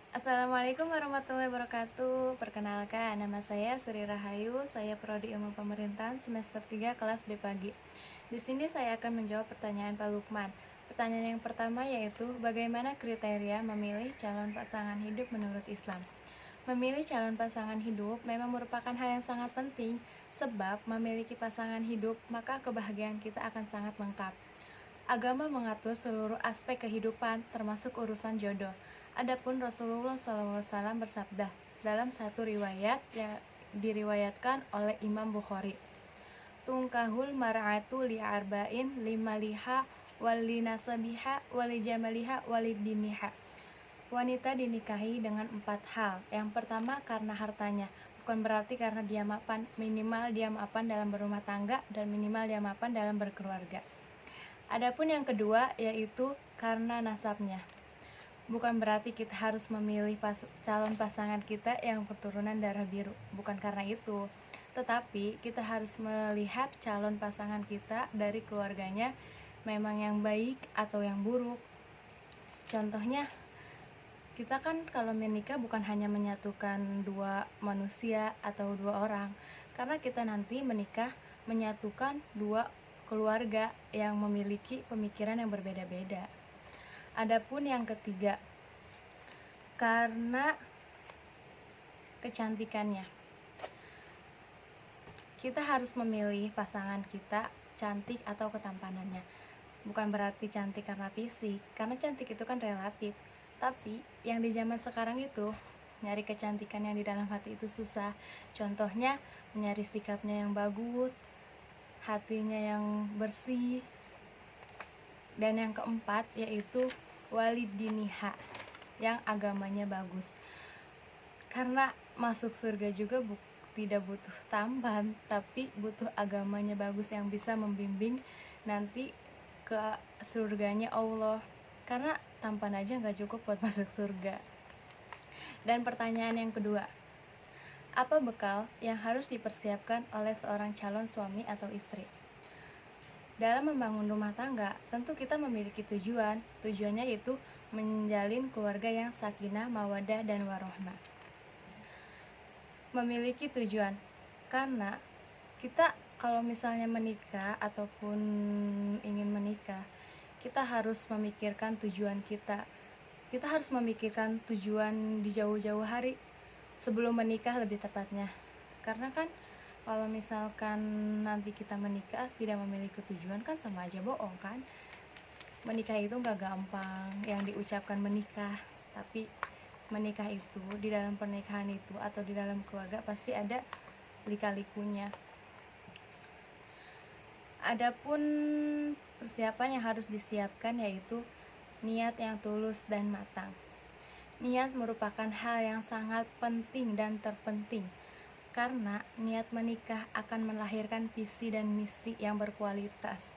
Assalamualaikum warahmatullahi wabarakatuh. Perkenalkan, nama saya Sri Rahayu. Saya prodi Ilmu Pemerintahan semester 3 kelas B pagi. Di sini saya akan menjawab pertanyaan Pak Lukman. Pertanyaan yang pertama yaitu, bagaimana kriteria memilih calon pasangan hidup menurut Islam? Memilih calon pasangan hidup memang merupakan hal yang sangat penting, sebab memiliki pasangan hidup maka kebahagiaan kita akan sangat lengkap. Agama mengatur seluruh aspek kehidupan, termasuk urusan jodoh. Adapun Rasulullah SAW bersabda dalam satu riwayat yang diriwayatkan oleh Imam Bukhari, tungkahul mar'atu li'arba'in limaliha walinasabiha walijamaliha walidiniha. Wanita dinikahi dengan 4 hal. Yang pertama karena hartanya, bukan berarti karena dia mapan, minimal dia mapan dalam berumah tangga dan minimal dia mapan dalam berkeluarga. Adapun yang kedua yaitu karena nasabnya. Bukan berarti kita harus memilih calon pasangan kita yang keturunan darah biru. Bukan karena itu. Tetapi kita harus melihat calon pasangan kita dari keluarganya memang yang baik atau yang buruk. Contohnya, kita kan kalau menikah bukan hanya menyatukan dua manusia atau dua orang. Karena kita nanti menikah menyatukan dua keluarga yang memiliki pemikiran yang berbeda-beda. Adapun yang ketiga, karena kecantikannya. Kita harus memilih pasangan kita cantik atau ketampanannya. Bukan berarti cantik karena fisik, karena cantik itu kan relatif. Tapi yang di zaman sekarang itu, nyari kecantikan yang di dalam hati itu susah. Contohnya, mencari sikapnya yang bagus, hatinya yang bersih. Dan yang keempat yaitu walidiniha, yang agamanya bagus. Karena masuk surga juga tidak butuh tampan, tapi butuh agamanya bagus yang bisa membimbing nanti ke surganya Allah. Karena tampan aja gak cukup buat masuk surga. Dan pertanyaan yang kedua, apa bekal yang harus dipersiapkan oleh seorang calon suami atau istri? Dalam membangun rumah tangga, tentu kita memiliki tujuan. Tujuannya yaitu menjalin keluarga yang sakinah, mawaddah, dan warohmah. Memiliki tujuan, karena kita kalau misalnya menikah ataupun ingin menikah, kita harus memikirkan tujuan kita. Kita harus memikirkan tujuan di jauh-jauh hari sebelum menikah lebih tepatnya. Karena kan kalau misalkan nanti kita menikah tidak memiliki tujuan kan sama aja bohong kan. Menikah itu gak gampang yang diucapkan menikah, tapi menikah itu, di dalam pernikahan itu atau di dalam keluarga pasti ada lika-likunya. Adapun persiapan yang harus disiapkan yaitu niat yang tulus dan matang. Niat merupakan hal yang sangat penting dan terpenting, karena niat menikah akan melahirkan visi dan misi yang berkualitas.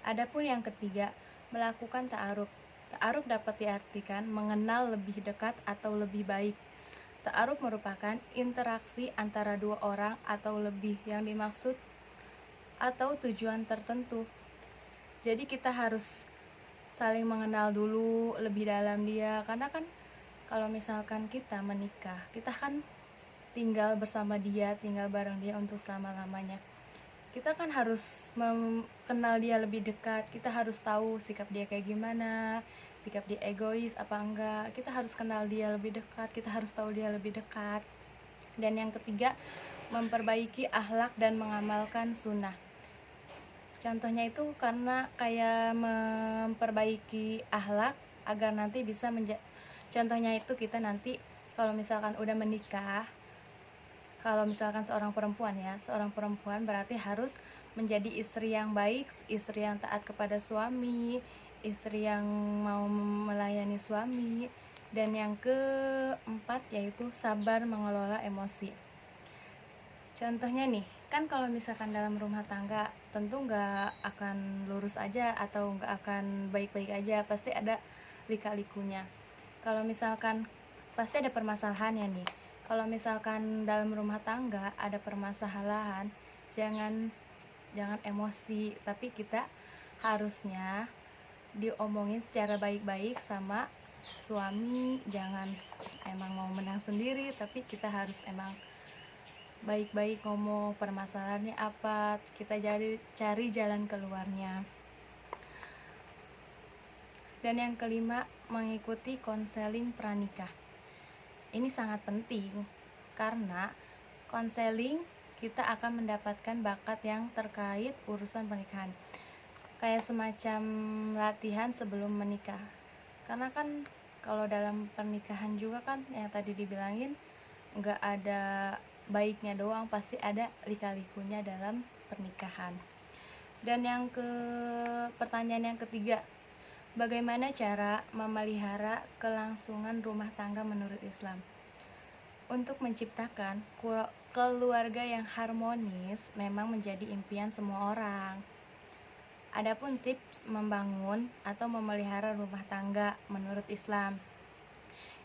Adapun yang ketiga, melakukan ta'aruf. Ta'aruf dapat diartikan mengenal lebih dekat atau lebih baik. Ta'aruf merupakan interaksi antara dua orang atau lebih yang dimaksud atau tujuan tertentu. Jadi kita harus saling mengenal dulu lebih dalam dia, karena kan kalau misalkan kita menikah, kita kan tinggal bersama dia, tinggal bareng dia untuk selama-lamanya. Kita kan harus mengenal dia lebih dekat. Kita harus tahu sikap dia kayak gimana, sikap dia egois apa enggak. Kita harus kenal dia lebih dekat, kita harus tahu dia lebih dekat. Dan yang ketiga, memperbaiki akhlak dan mengamalkan sunnah. Contohnya itu karena kayak memperbaiki akhlak agar nanti bisa contohnya itu kita nanti kalau misalkan udah menikah, kalau misalkan seorang perempuan berarti harus menjadi istri yang baik, istri yang taat kepada suami, istri yang mau melayani suami. Dan yang keempat yaitu sabar mengelola emosi. Contohnya nih, kan kalau misalkan dalam rumah tangga tentu nggak akan lurus aja atau nggak akan baik-baik aja, pasti ada lika-likunya. Kalau misalkan pasti ada permasalahannya nih. Kalau misalkan dalam rumah tangga ada permasalahan, jangan emosi, tapi kita harusnya diomongin secara baik-baik sama suami jangan emang mau menang sendiri, tapi kita harus emang baik-baik ngomong permasalahannya apa, kita cari jalan keluarnya. Dan yang kelima, mengikuti konseling pranikah. Ini sangat penting karena konseling kita akan mendapatkan bakat yang terkait urusan pernikahan, kayak semacam latihan sebelum menikah. Karena kan kalau dalam pernikahan juga kan yang tadi dibilangin nggak ada baiknya doang, pasti ada lika-likunya dalam pernikahan. Dan pertanyaan yang ketiga, bagaimana cara memelihara kelangsungan rumah tangga menurut Islam? Untuk menciptakan keluarga yang harmonis memang menjadi impian semua orang. Adapun tips membangun atau memelihara rumah tangga menurut Islam,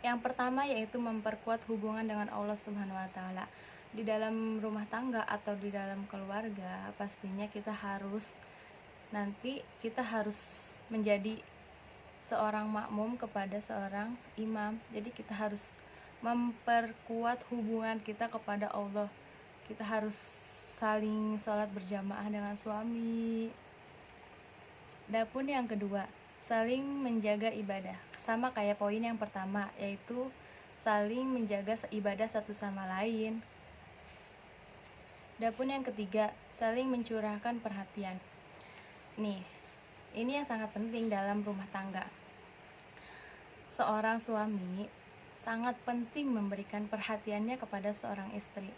yang pertama yaitu memperkuat hubungan dengan Allah Subhanahu wa taala. Di dalam rumah tangga atau di dalam keluarga, pastinya kita harus menjadi seorang makmum kepada seorang imam. Jadi kita harus memperkuat hubungan kita kepada Allah. Kita harus saling sholat berjamaah dengan suami. Adapun yang kedua, saling menjaga ibadah. Sama kayak poin yang pertama, yaitu saling menjaga ibadah satu sama lain. Adapun yang ketiga, saling mencurahkan perhatian. Nih, ini yang sangat penting dalam rumah tangga. Seorang suami sangat penting memberikan perhatiannya kepada seorang istri.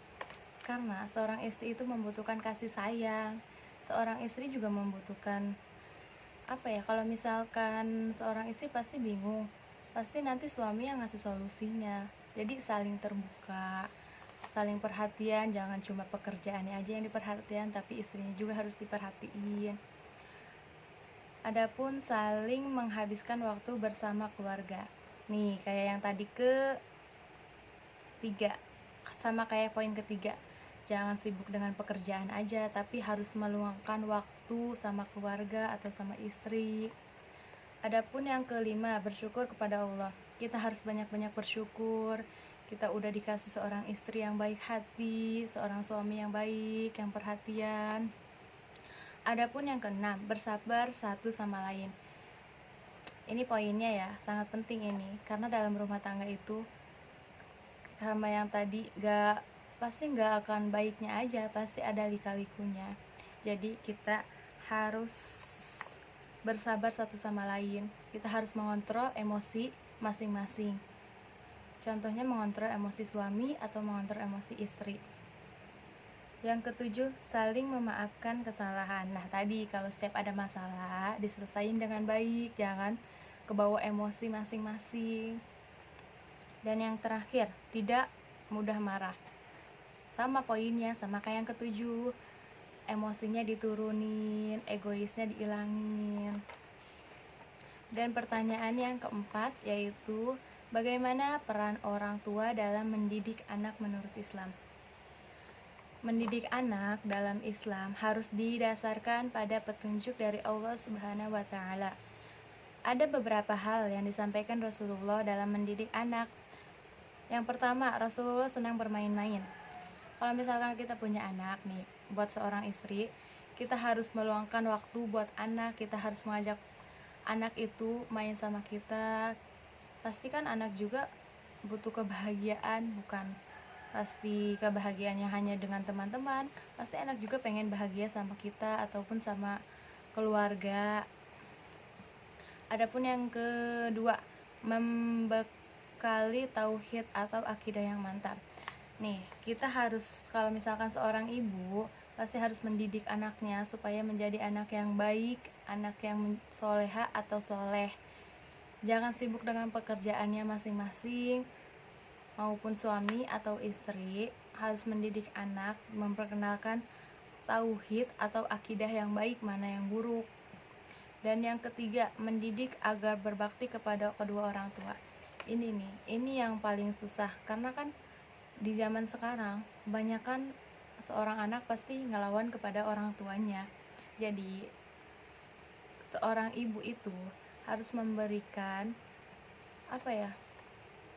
Karena seorang istri itu membutuhkan kasih sayang. Seorang istri juga membutuhkan kalau misalkan seorang istri pasti bingung, pasti nanti suami yang ngasih solusinya. Jadi saling terbuka, saling perhatian, jangan cuma pekerjaannya aja yang diperhatikan, tapi istrinya juga harus diperhatiin. Adapun saling menghabiskan waktu bersama keluarga. Nih, kayak yang tadi ketiga, sama kayak poin ketiga. Jangan sibuk dengan pekerjaan aja, tapi harus meluangkan waktu sama keluarga atau sama istri. Adapun yang kelima, bersyukur kepada Allah. Kita harus banyak-banyak bersyukur. Kita udah dikasih seorang istri yang baik hati, seorang suami yang baik, yang perhatian. Adapun yang keenam, bersabar satu sama lain. Ini poinnya ya, sangat penting ini. Karena dalam rumah tangga itu, sama yang tadi, pasti nggak akan baiknya aja, pasti ada lika-likunya. Jadi kita harus bersabar satu sama lain. Kita harus mengontrol emosi masing-masing. Contohnya mengontrol emosi suami atau mengontrol emosi istri. Yang ketujuh, saling memaafkan kesalahan. Nah tadi kalau setiap ada masalah diselesain dengan baik, jangan kebawa emosi masing-masing. Dan yang terakhir, tidak mudah marah. Sama poinnya, sama kayak yang ketujuh, emosinya diturunin, egoisnya diilangin. Dan pertanyaan yang keempat yaitu, bagaimana peran orang tua dalam mendidik anak menurut Islam? Mendidik anak dalam Islam harus didasarkan pada petunjuk dari Allah Subhanahu wa taala. Ada beberapa hal yang disampaikan Rasulullah dalam mendidik anak. Yang pertama, Rasulullah senang bermain-main. Kalau misalkan kita punya anak nih, buat seorang istri, kita harus meluangkan waktu buat anak, kita harus mengajak anak itu main sama kita. Pastikan anak juga butuh kebahagiaan, bukan pasti kebahagiaannya hanya dengan teman-teman, pasti anak juga pengen bahagia sama kita ataupun sama keluarga. Adapun yang kedua, membekali tauhid atau akidah yang mantap. Nih, kita harus, kalau misalkan seorang ibu pasti harus mendidik anaknya supaya menjadi anak yang baik, anak yang soleha atau soleh. Jangan sibuk dengan pekerjaannya masing-masing, maupun suami atau istri harus mendidik anak, memperkenalkan tauhid atau akidah yang baik, mana yang buruk. Dan yang ketiga, mendidik agar berbakti kepada kedua orang tua. Ini yang paling susah, karena kan di zaman sekarang kebanyakan seorang anak pasti ngelawan kepada orang tuanya. Jadi seorang ibu itu harus memberikan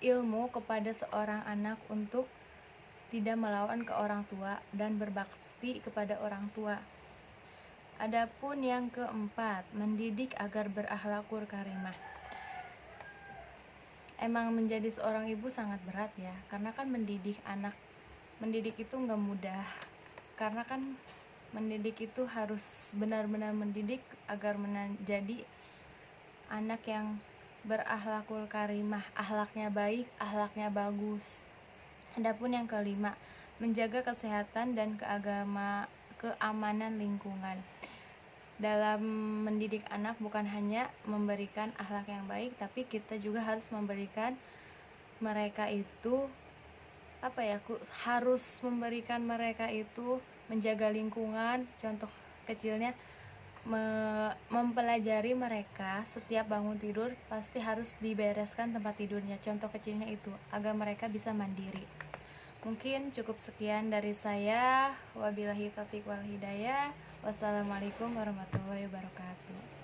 ilmu kepada seorang anak untuk tidak melawan ke orang tua dan berbakti kepada orang tua. Adapun yang keempat, mendidik agar berakhlakul karimah. Emang menjadi seorang ibu sangat berat ya, karena kan mendidik anak, mendidik itu nggak mudah, karena kan mendidik itu harus benar-benar mendidik agar menjadi anak yang berakhlakul karimah, akhlaknya baik, akhlaknya bagus. Adapun yang kelima, menjaga kesehatan dan keamanan lingkungan. Dalam mendidik anak bukan hanya memberikan akhlak yang baik, tapi kita juga harus memberikan mereka itu harus memberikan mereka itu menjaga lingkungan. Contoh kecilnya, mempelajari mereka setiap bangun tidur pasti harus dibereskan tempat tidurnya. Contoh kecilnya itu agar mereka bisa mandiri. Mungkin cukup sekian dari saya. Wabillahi taufiq wal hidayah. Wassalamualaikum warahmatullahi wabarakatuh.